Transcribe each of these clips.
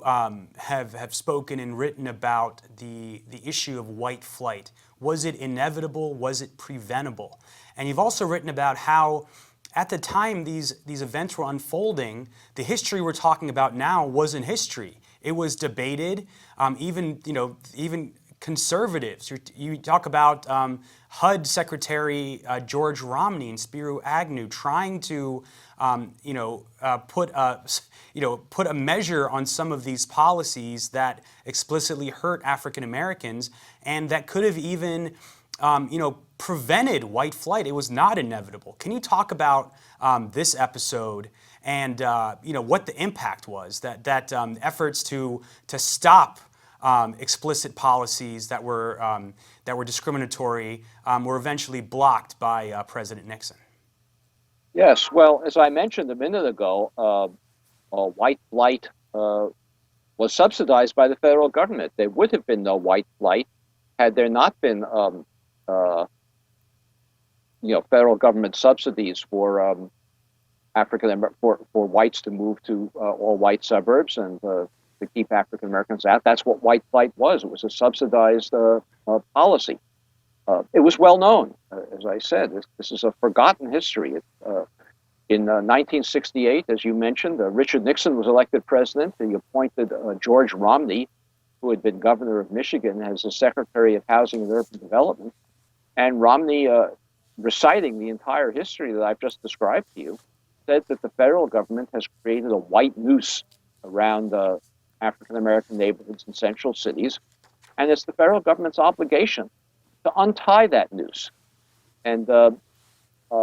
have spoken and written about the issue of white flight. Was it inevitable? Was it preventable? And you've also written about how at the time these events were unfolding, the history we're talking about now wasn't history. It was debated. Even conservatives. You talk about HUD Secretary George Romney and Spiro Agnew trying to put a measure on some of these policies that explicitly hurt African Americans, and that could have even prevented white flight. It was not inevitable. Can you talk about this episode and what the impact was that efforts to stop explicit policies that were discriminatory were eventually blocked by President Nixon? Yes. Well, as I mentioned a minute ago, white flight was subsidized by the federal government. There would have been no white flight had there not been federal government subsidies for for whites to move to all white suburbs and to keep African Americans out. That's what white flight was. It was a subsidized policy. It was well known, as I said. This is a forgotten history. In 1968, as you mentioned, Richard Nixon was elected president. He appointed George Romney, who had been governor of Michigan, as the Secretary of Housing and Urban Development. And Romney, reciting the entire history that I've just described to you, said that the federal government has created a white noose around African American neighborhoods in central cities, and it's the federal government's obligation to untie that noose. And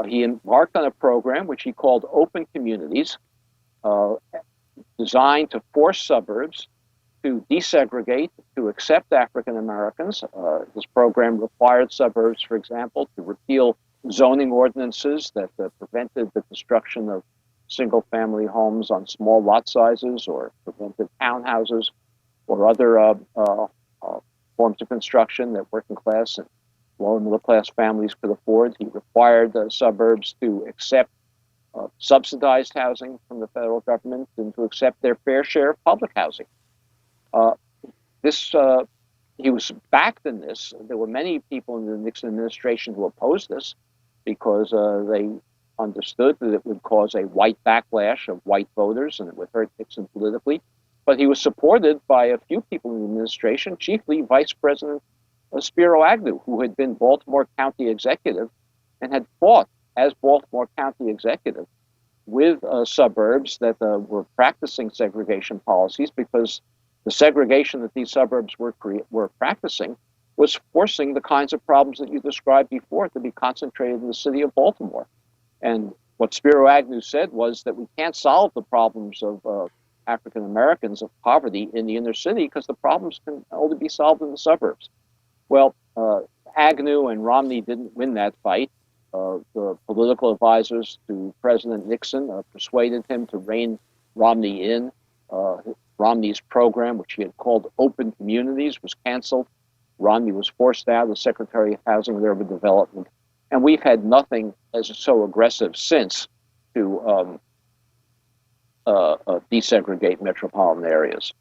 he embarked on a program which he called Open Communities, designed to force suburbs to desegregate, to accept African Americans. This program required suburbs, for example, to repeal zoning ordinances that prevented the construction of single-family homes on small lot sizes, or prevented townhouses or other forms of construction that working class and lower middle class families could afford. He required the suburbs to accept subsidized housing from the federal government and to accept their fair share of public housing. He was backed in this. There were many people in the Nixon administration who opposed this because they understood that it would cause a white backlash of white voters and it would hurt Nixon politically. But he was supported by a few people in the administration, chiefly Vice President Spiro Agnew, who had been Baltimore County executive and had fought as Baltimore County executive with suburbs that were practicing segregation policies, because the segregation that these suburbs were practicing was forcing the kinds of problems that you described before to be concentrated in the city of Baltimore. And what Spiro Agnew said was that we can't solve the problems of African Americans of poverty in the inner city because the problems can only be solved in the suburbs. Well, Agnew and Romney didn't win that fight. The political advisors to President Nixon persuaded him to rein Romney in. Romney's program, which he had called Open Communities, was canceled. Romney was forced out as Secretary of Housing and Urban Development. And we've had nothing as so aggressive since to desegregate metropolitan areas.